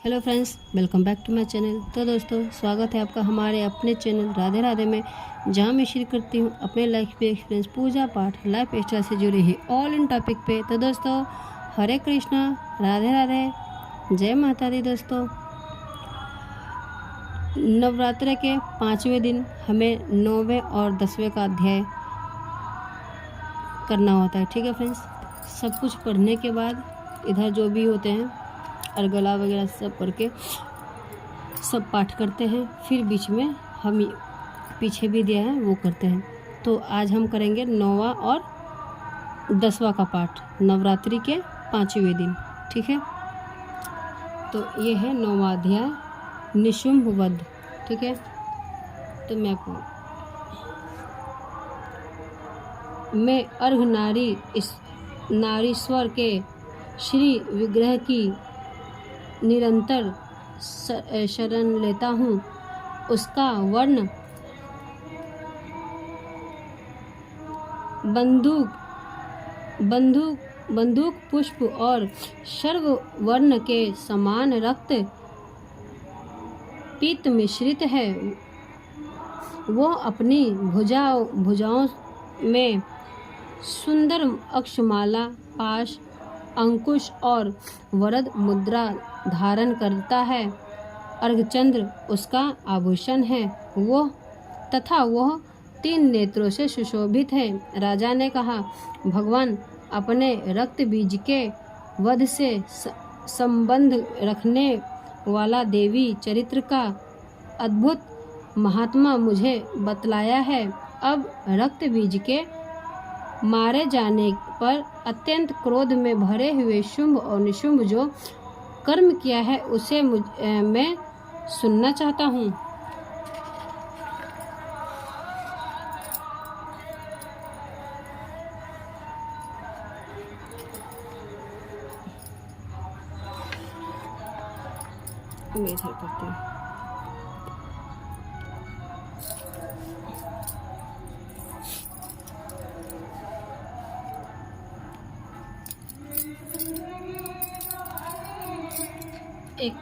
Hello friends, welcome back to my channel. तो दोस्तों, स्वागत है आपका हमारे अपने चैनल राधे राधे में, जहां मैं शेयर करती हूं अपने लाइफ पे एक्सपीरियंस, पूजा पाठ, लाइफ स्टाइल से जुड़ी हुई ऑल इन टॉपिक पे। तो दोस्तों, हरे कृष्णा, राधे राधे, जय माता दी। दोस्तों, नवरात्र के 5वें दिन हमें 9वें और 10वें का अध्याय करना होता है। ठीक है फ्रेंड्स, सब कुछ पढ़ने के बाद इधर जो भी होते हैं अर्गला वगैरह सब करके सब पाठ करते हैं। फिर बीच में हम पीछे भी दिया है वो करते हैं। तो आज हम करेंगे 9वां और 10वां का पाठ, नवरात्रि के 5वें दिन। ठीक है, तो ये है 9वां अध्याय, निशुंभ वध। ठीक है, तो मैं अर्घ नारीश्वर के श्री विग्रह की निरंतर शरण लेता हूँ। उसका वर्ण बंदूक पुष्प और सर्व वर्ण के समान रक्त पीत मिश्रित है। वो अपनी भुजाओं में सुंदर अक्षमाला, पाश, अंकुश और वरद मुद्रा धारण करता है। अर्घचंद्र उसका आभूषण है। वह 3 नेत्रों से सुशोभित है। राजा ने कहा, भगवान अपने रक्त बीज के वध से संबंध रखने वाला देवी चरित्र का अद्भुत महात्मा मुझे बतलाया है। अब रक्त बीज के मारे जाने पर अत्यंत क्रोध में भरे हुए शुंभ और निशुंभ जो कर्म किया है उसे मैं सुनना चाहता हूँ। मैं इधर करती हूँ। एक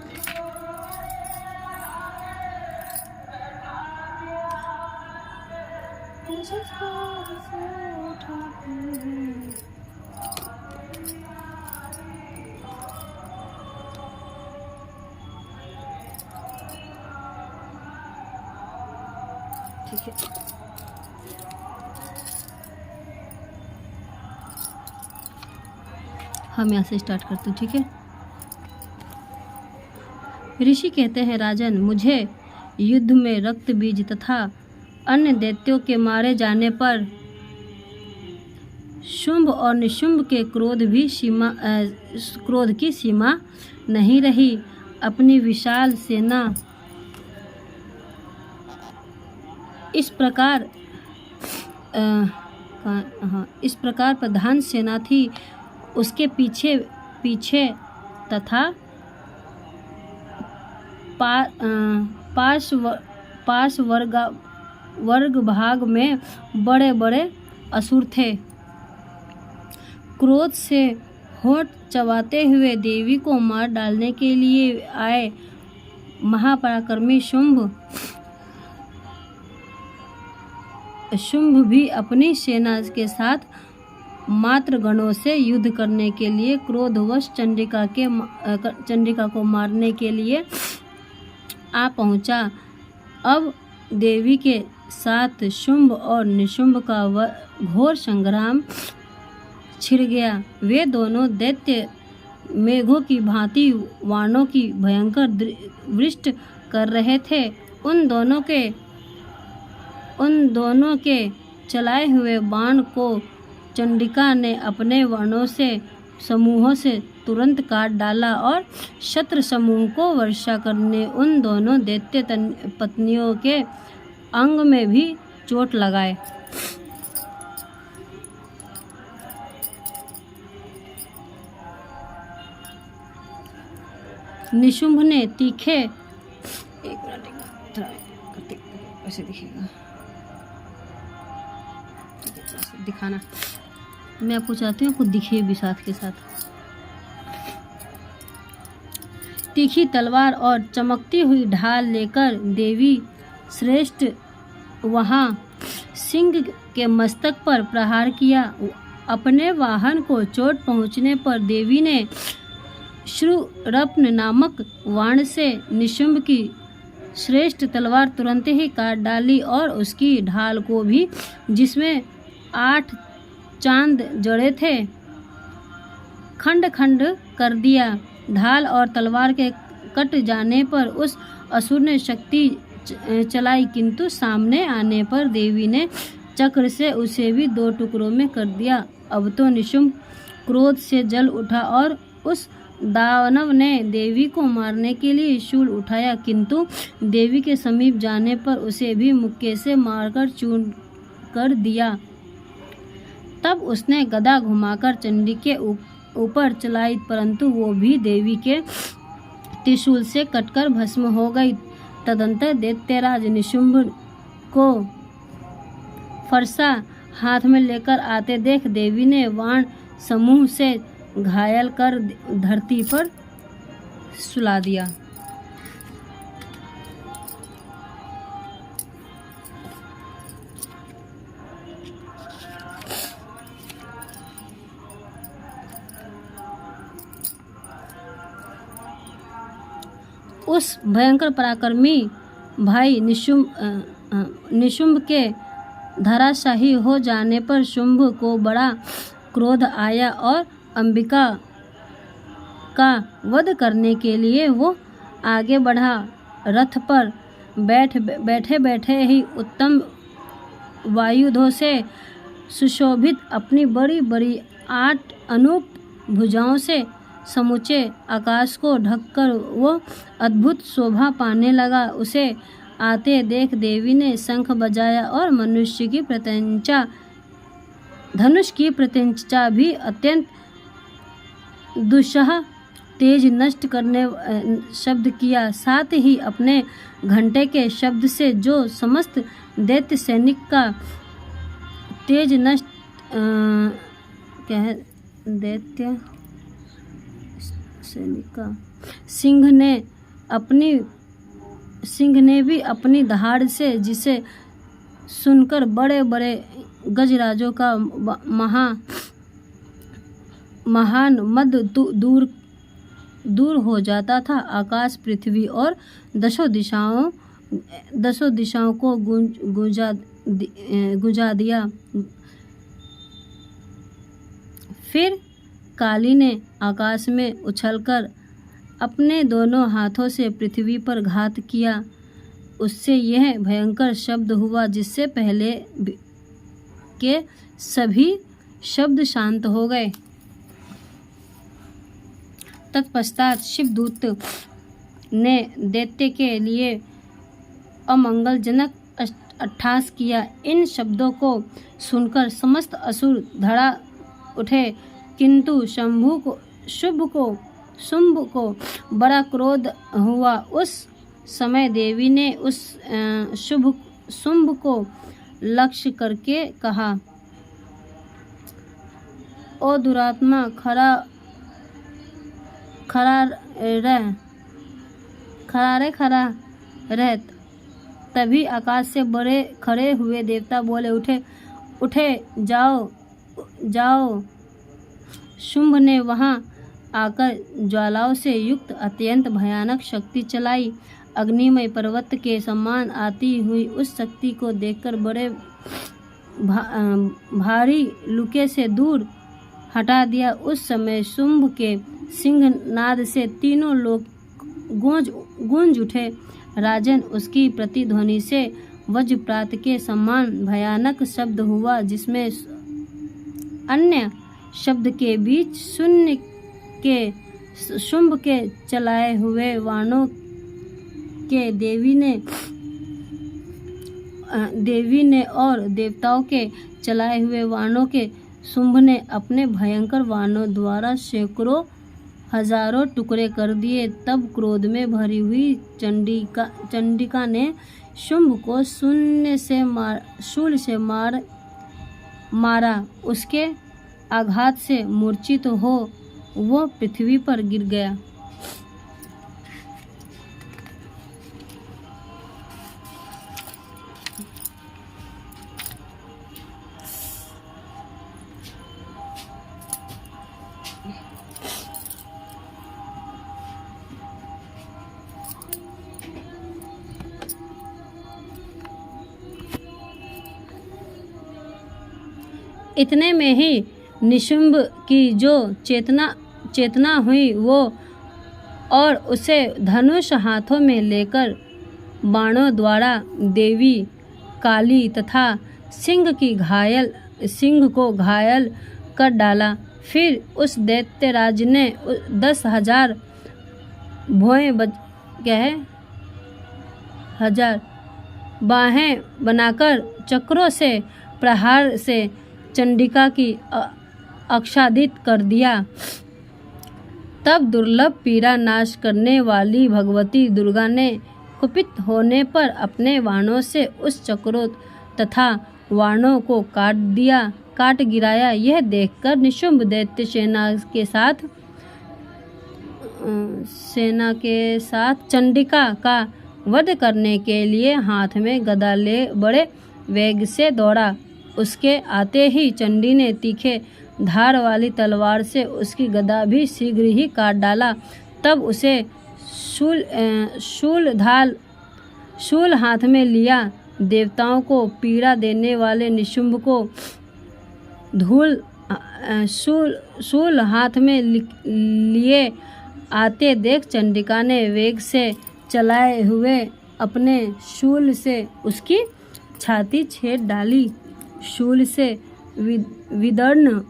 ठीक है, हम यहाँ से स्टार्ट करते हैं। ठीक है, ऋषि कहते हैं, राजन, मुझे युद्ध में रक्त बीज तथा अन्य दैत्यों के मारे जाने पर शुंभ और निशुंभ के क्रोध की सीमा नहीं रही। अपनी विशाल सेना इस प्रकार प्रधान सेना थी। उसके पीछे तथा पास वर्ग भाग में बड़े बड़े असुर थे। क्रोध से होठ चबाते हुए देवी को मार डालने के लिए आए महापराक्रमी शुंभ भी अपनी सेना के साथ मात्र गणों से युद्ध करने के लिए क्रोधवश चंडिका को मारने के लिए आ पहुंचा। अब देवी के साथ शुंभ और निशुंभ का घोर संग्राम छिड़ गया। वे दोनों दैत्य मेघों की भांति वाणों की भयंकर वृष्टि कर रहे थे। उन दोनों के चलाए हुए बाण को चंडिका ने अपने बाणों से समूहों से तुरंत काट डाला और शत्रु समूह को वर्षा करने उन दोनों दैत्य पत्नियों के अंग में भी चोट लगाए। निशुंभ ने तीखे, एक मिनट ऐसे दिखेगा, दिखाना मैं आपको चाहती हूँ, आपको दिखे भी साथ के साथ। तीखी तलवार और चमकती हुई ढाल लेकर देवी श्रेष्ठ वहां सिंह के मस्तक पर प्रहार किया। अपने वाहन को चोट पहुंचने पर देवी ने शूरपण नामक वाण से निशुंभ की श्रेष्ठ तलवार तुरंत ही काट डाली और उसकी ढाल को भी, जिसमें 8 चांद जड़े थे, खंड खंड कर दिया। ढाल और तलवार के कट जाने पर उस असुर ने शक्ति चलाई, किंतु सामने आने पर देवी ने चक्र से उसे भी 2 टुकड़ों में कर दिया। अब तो निशुंभ क्रोध से जल उठा और उस दानव ने देवी को मारने के लिए शूल उठाया, किंतु देवी के समीप जाने पर उसे भी मुक्के से मारकर चूर कर दिया। तब उसने गदा घुमाकर चंडी के ऊपर चलाई, परंतु वो भी देवी के त्रिशूल से कटकर भस्म हो गई। तदंतर दैत्यराज निशुंभ को फरसा हाथ में लेकर आते देख देवी ने बाण समूह से घायल कर धरती पर सुला दिया। उस भयंकर पराक्रमी भाई निशुंभ के धराशाही हो जाने पर शुंभ को बड़ा क्रोध आया और अंबिका का वध करने के लिए वो आगे बढ़ा। रथ पर बैठे बैठे ही उत्तम वायुधों से सुशोभित अपनी बड़ी बड़ी 8 अनूप भुजाओं से समूचे आकाश को ढककर वो अद्भुत शोभा पाने लगा। उसे आते देख देवी ने शंख बजाया और मनुष्य की प्रत्यंचा धनुष की प्रत्यंचा भी अत्यंत दुस्सह तेज नष्ट करने शब्द किया। साथ ही अपने घंटे के शब्द से जो समस्त दैत्य सैनिक का तेज नष्ट दैत्य सैनिक का सिंह ने भी अपनी दहाड़ से, जिसे सुनकर बड़े बड़े गजराजों का महान मद दूर हो जाता था। आकाश, पृथ्वी और दसों दिशाओं को गुंजा दिया। फिर काली ने आकाश में उछलकर अपने दोनों हाथों से पृथ्वी पर घात किया। उससे यह भयंकर शब्द हुआ जिससे पहले के सभी शब्द शांत हो गए। तत्पश्चात शिवदूत ने दैत्य के लिए अमंगलजनक अट्टहास किया। इन शब्दों को सुनकर समस्त असुर धड़ा उठे, किंतु शुंभ को बड़ा क्रोध हुआ। उस समय देवी ने उस शुंभ को लक्ष्य करके कहा, ओ दुरात्मा, खड़ा रह। तभी आकाश से बड़े खड़े हुए देवता बोले, उठे जाओ। शुंभ ने वहां आकर ज्वालाओं से युक्त अत्यंत भयानक शक्ति चलाई। अग्निमय पर्वत के समान आती हुई उस शक्ति को देखकर बड़े भारी लुके से दूर हटा दिया। उस समय शुंभ के सिंहनाद से तीनों लोग गूंज उठे। राजन, उसकी प्रतिध्वनि से वज्रपात के समान भयानक शब्द हुआ, जिसमें अन्य शब्द के बीच शून्य के शुंभ के चलाए हुए वाणों के देवी ने और देवताओं के चलाए हुए वाणों के शुंभ ने अपने भयंकर वाणों द्वारा सैकड़ों हजारों टुकड़े कर दिए। तब क्रोध में भरी हुई चंडिका ने शुंभ को शूल से मारा। उसके आघात से मूर्छित हो वो पृथ्वी पर गिर गया। इतने में ही निशुंभ की जो चेतना हुई वो और उसे धनुष हाथों में लेकर बाणों द्वारा देवी काली तथा सिंह को घायल कर डाला। फिर उस दैत्यराज ने 10,000 बाहें बनाकर चक्रों से प्रहार से चंडिका की आच्छादित कर दिया। तब दुर्लभ पीड़ा नाश करने वाली भगवती दुर्गा ने कुपित होने पर अपने बाणों से उस चक्रों तथा वाणों को काट गिराया। यह देखकर निशुंभ दैत्य सेना के साथ चंडिका का वध करने के लिए हाथ में गदा ले बड़े वेग से दौड़ा। उसके आते ही चंडी ने तीखे धार वाली तलवार से उसकी गदा भी शीघ्र ही काट डाला। तब उसे शूल हाथ में लिया देवताओं को पीड़ा देने वाले निशुंभ को शूल हाथ में लिए आते देख चंडिका ने वेग से चलाए हुए अपने शूल से उसकी छाती छेद डाली। शूल से विदर्ण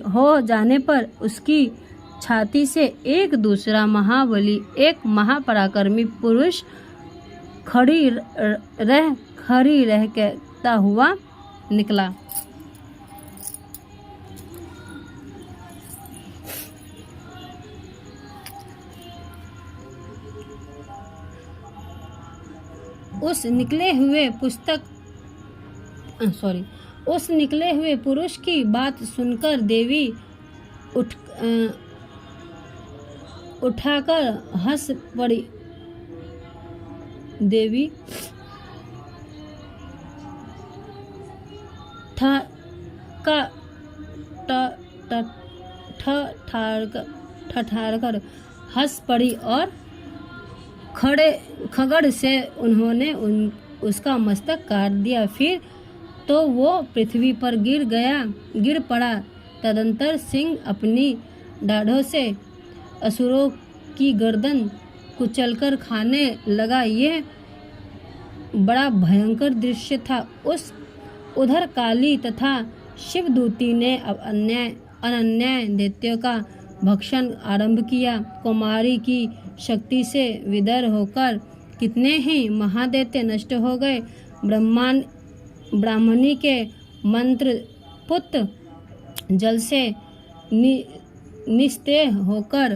हो जाने पर उसकी छाती से एक दूसरा महाबली, एक महापराक्रमी पुरुष खड़ी रह कहता हुआ निकला। उस निकले हुए पुरुष की बात सुनकर देवी उठाकर हंस पड़ी। देवी ठठाकर हंस पड़ी और खगड़ से उन्होंने उसका मस्तक काट दिया। फिर तो वो पृथ्वी पर गिर पड़ा। तदंतर सिंह अपनी दाढ़ों से असुरों की गर्दन कुचलकर खाने लगा। यह बड़ा भयंकर दृश्य था। उधर काली तथा शिवदूती ने अब अनन्य दैत्यों का भक्षण आरंभ किया। कुमारी की शक्ति से विदर होकर कितने ही महादैत्य नष्ट हो गए। ब्राह्मणी के मंत्र पुत्र जल से निस्तेय होकर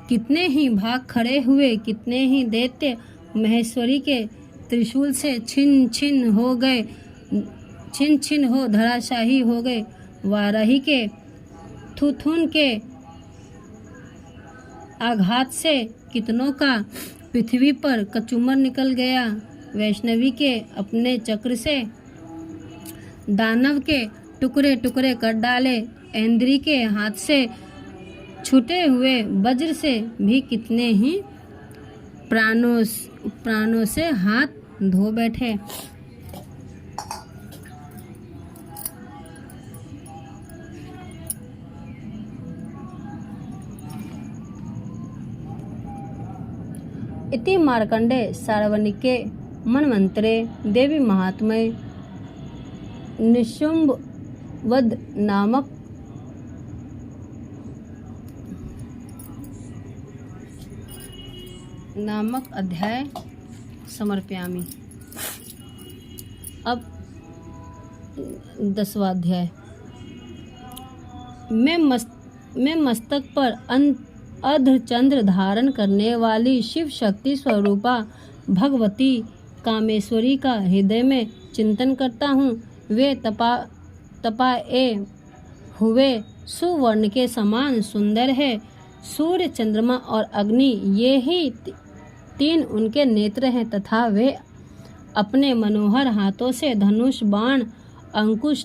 कितने ही भाग खड़े हुए। कितने ही दैत्य महेश्वरी के त्रिशूल से छिन्न हो धराशाही हो गए। वाराही के थुथुन के आघात से कितनों का पृथ्वी पर कचूमर निकल गया। वैष्णवी के अपने चक्र से दानव के टुकड़े टुकड़े कर डाले। इंद्री के हाथ से छूटे हुए वज्र से भी कितने ही प्राणों से हाथ धो बैठे। इति मार्कंडे सार्वनिके मनमंत्रे देवी महात्म्ये निशुंभ वध नामक अध्याय समर्पयामि। अब 10वां अध्याय। मैं मस्तक पर अर्धचंद्र धारण करने वाली शिव शक्ति स्वरूपा भगवती कामेश्वरी का हृदय में चिंतन करता हूँ। वे तपाए हुए सुवर्ण के समान सुंदर है। सूर्य, चंद्रमा और अग्नि ये ही तीन उनके नेत्र हैं तथा वे अपने मनोहर हाथों से धनुष, बाण, अंकुश,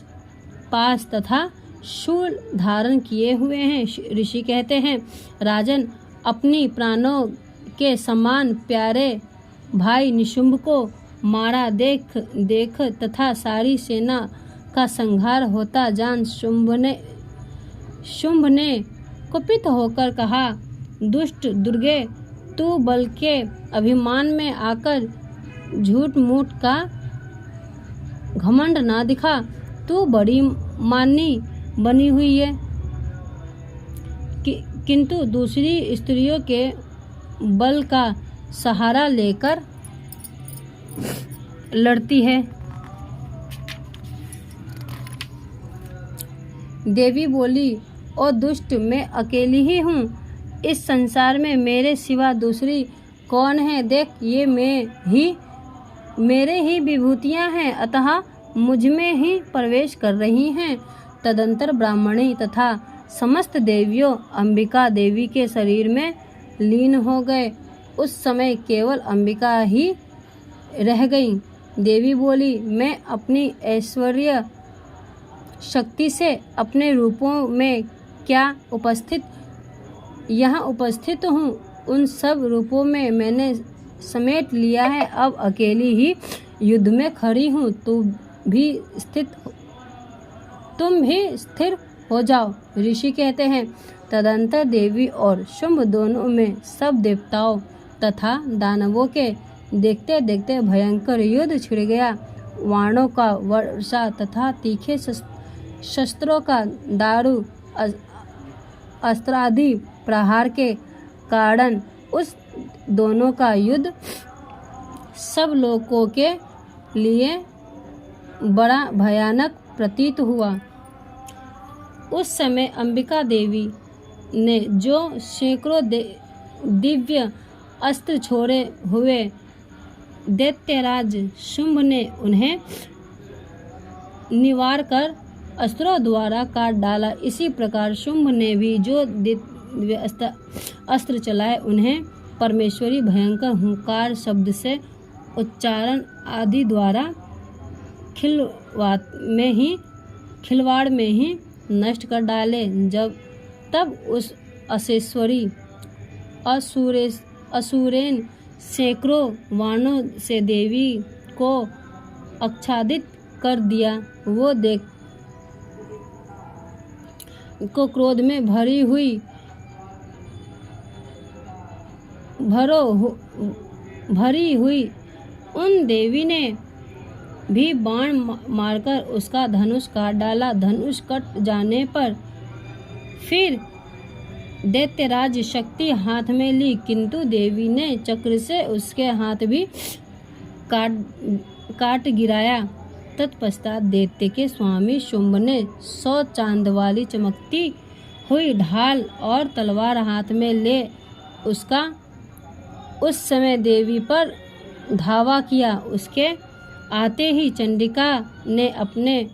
पाश तथा शूल धारण किए हुए हैं। ऋषि कहते हैं, राजन, अपनी प्राणों के समान प्यारे भाई निशुंभ को मारा देख देख तथा सारी सेना का संहार होता जान शुंभ ने कुपित होकर कहा, दुष्ट दुर्गे, तू बल के अभिमान में आकर झूठ मूठ का घमंड ना दिखा। तू बड़ी मानी बनी हुई है, किंतु दूसरी स्त्रियों के बल का सहारा लेकर लड़ती है। देवी बोली, ओ दुष्ट, मैं अकेली ही हूँ। इस संसार में मेरे सिवा दूसरी कौन है? देख, ये मेरे ही विभूतियाँ हैं, अतः मुझ में ही प्रवेश कर रही हैं। तदंतर ब्राह्मणी तथा समस्त देवियों अंबिका देवी के शरीर में लीन हो गए। उस समय केवल अंबिका ही रह गई। देवी बोली, मैं अपनी ऐश्वर्य शक्ति से अपने रूपों में क्या यहाँ उपस्थित हूँ, उन सब रूपों में मैंने समेट लिया है। अब अकेली ही युद्ध में खड़ी हूँ। तुम भी स्थिर हो जाओ। ऋषि कहते हैं, तदंतर देवी और शुंभ दोनों में सब देवताओं तथा दानवों के देखते देखते भयंकर युद्ध छिड़ गया। वाणों का वर्षा तथा तीखे शस्त्रों का दारू अस्त्रादि प्रहार के कारण उस दोनों का युद्ध सब लोगों के लिए बड़ा भयानक प्रतीत हुआ। उस समय अंबिका देवी ने जो सैकड़ों दिव्य अस्त्र छोड़े हुए दैत्यराज शुंभ ने उन्हें निवार कर अस्त्रों द्वारा काट डाला। इसी प्रकार शुंभ ने भी जो दिव्य अस्त्र चलाए उन्हें परमेश्वरी भयंकर हुंकार शब्द से उच्चारण आदि द्वारा खिलवाड़ में ही नष्ट कर डाले। तब उस अशेश्वरी असुरेन सैकड़ों वाणों से देवी को आच्छादित कर दिया। वो देख को क्रोध में भरी हुई उन देवी ने भी बाण मारकर उसका धनुष काट डाला। धनुष कट जाने पर फिर दैत्यराज शक्ति हाथ में ली, किंतु देवी ने चक्र से उसके हाथ भी काट गिराया। तत्पश्चात दैत्य के स्वामी शुंभ ने 100 चांद वाली चमकती हुई ढाल और तलवार हाथ में ले उस समय देवी पर धावा किया। उसके आते ही चंडिका ने अपने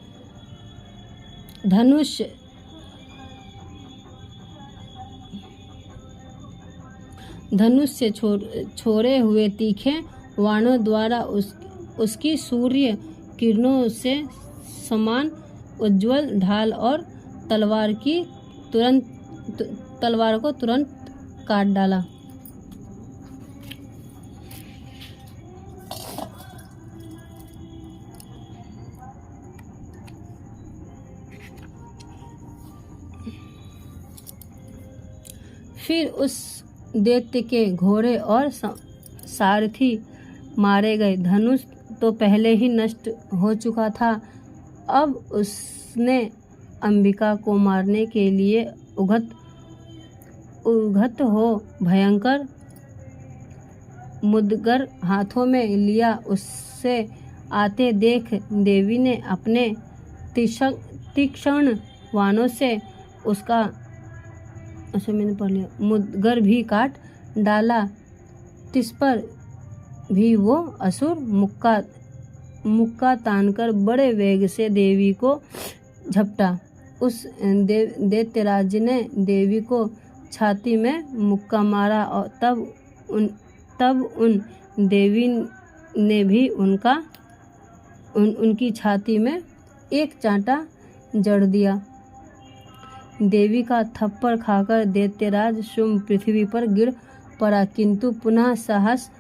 धनुष से छोड़े हुए तीखे वाणों द्वारा उसकी सूर्य किरणों से समान उज्ज्वल ढाल और तलवार को तुरंत काट डाला। फिर उस दैत्य के घोड़े और सारथी मारे गए। धनुष तो पहले ही नष्ट हो चुका था। अब उसने अंबिका को मारने के लिए उद्यत हो भयंकर मुदगर हाथों में लिया। उससे आते देख देवी ने अपने तीक्ष्ण बाणों से उसका मुदगर भी काट डाला। तिस पर भी वो असुर मुक्का तानकर बड़े वेग से देवी को झपटा। उस दैत्यराज ने देवी को छाती में मुक्का मारा और तब उन देवी ने भी उनकी छाती में एक चांटा जड़ दिया। देवी का थप्पड़ खाकर दैत्यराज शुंभ पृथ्वी पर गिर पड़ा, किंतु पुनः साहस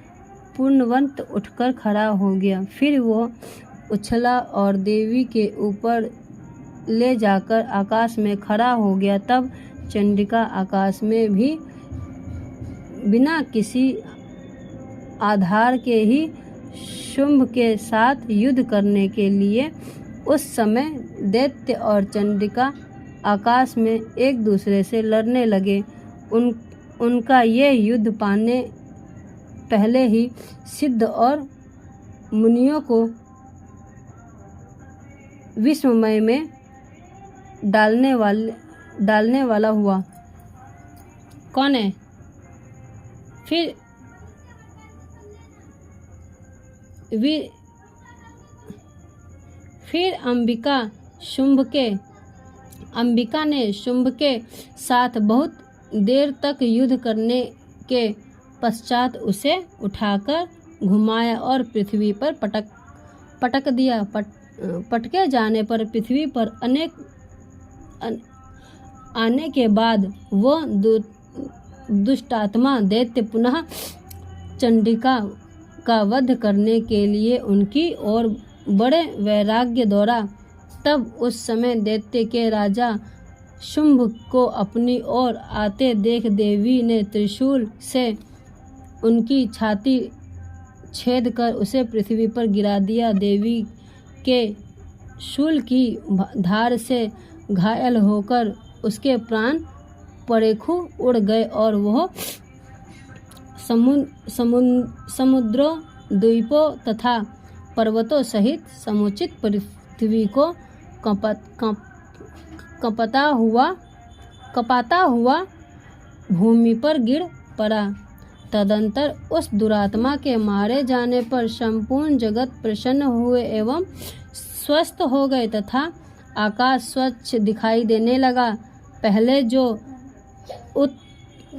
पूर्णवंत उठकर खड़ा हो गया। फिर वो उछला और देवी के ऊपर ले जाकर आकाश में खड़ा हो गया। तब चंडिका आकाश में भी बिना किसी आधार के ही शुंभ के साथ युद्ध करने के लिए। उस समय दैत्य और चंडिका आकाश में एक दूसरे से लड़ने लगे। उनका ये युद्ध पाने पहले ही सिद्ध और मुनियों को विस्मय में डालने वाला हुआ। कौन है? फिर अंबिका ने शुंभ के साथ बहुत देर तक युद्ध करने के पश्चात उसे उठाकर घुमाया और पृथ्वी पर पटक दिया। पटके जाने पर पृथ्वी पर आने के बाद वो दुष्टात्मा दैत्य पुनः चंडिका का वध करने के लिए उनकी ओर बड़े वैराग्य दौड़ा। तब उस समय दैत्य के राजा शुंभ को अपनी ओर आते देख देवी ने त्रिशूल से उनकी छाती छेद कर उसे पृथ्वी पर गिरा दिया। देवी के शूल की धार से घायल होकर उसके प्राण परेखु उड़ गए और वह समुद्रों, द्वीपों तथा पर्वतों सहित समुचित पृथ्वी को कपाता हुआ भूमि पर गिर पड़ा। तदंतर उस दुरात्मा के मारे जाने पर संपूर्ण जगत प्रसन्न हुए एवं स्वस्थ हो गए तथा आकाश स्वच्छ दिखाई देने लगा। पहले जो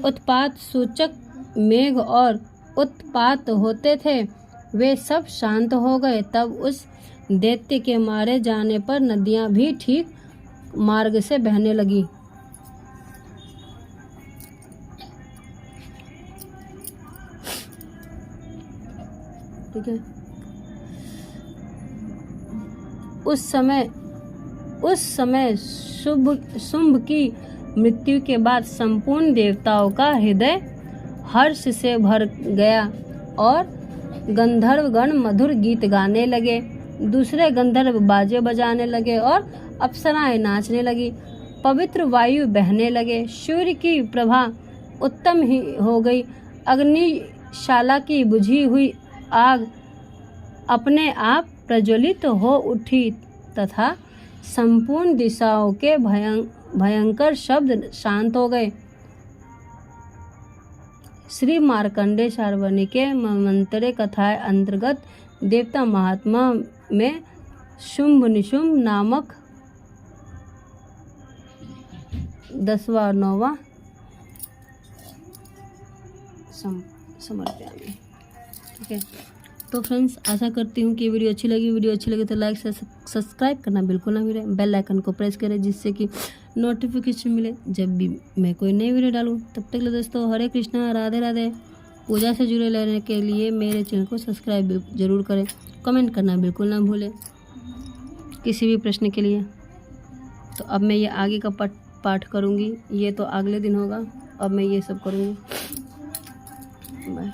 उत्पात सूचक मेघ और उत्पात होते थे वे सब शांत हो गए। तब उस दैत्य के मारे जाने पर नदियां भी ठीक मार्ग से बहने लगी। ठीक है। उस समय शुंभ की मृत्यु के बाद संपूर्ण देवताओं का हृदय हर्ष से भर गया और गंधर्वगण मधुर गीत गाने लगे। दूसरे गंधर्व बाजे बजाने लगे और अप्सराएं नाचने लगी। पवित्र वायु बहने लगे। सूर्य की प्रभा उत्तम ही हो गई। अग्निशाला की बुझी हुई आग अपने आप प्रज्वलित हो उठी तथा संपूर्ण दिशाओं के भयंकर शब्द शांत हो गए। श्री मार्कंडेय शार्वणिके मंवंतरे कथाएं अंतर्गत देवता महात्मा में शुंभ निशुंभ नामक 10वां और 9वां समर्पयामि। ठीक है। तो फ्रेंड्स, आशा करती हूँ कि वीडियो अच्छी लगी। वीडियो अच्छी लगी तो लाइक से सब्सक्राइब करना बिल्कुल ना भूलें। बेल आइकन को प्रेस करें जिससे कि नोटिफिकेशन मिले जब भी मैं कोई नई वीडियो डालूँ। तब तक के लिए दोस्तों, हरे कृष्णा, राधे राधे। पूजा से जुड़े रहने के लिए मेरे चैनल को सब्सक्राइब जरूर करें। कमेंट करना बिल्कुल ना भूलें किसी भी प्रश्न के लिए। तो अब मैं ये आगे का पाठ करूँगी। ये तो अगले दिन होगा। अब मैं ये सब करूँगी। बाय।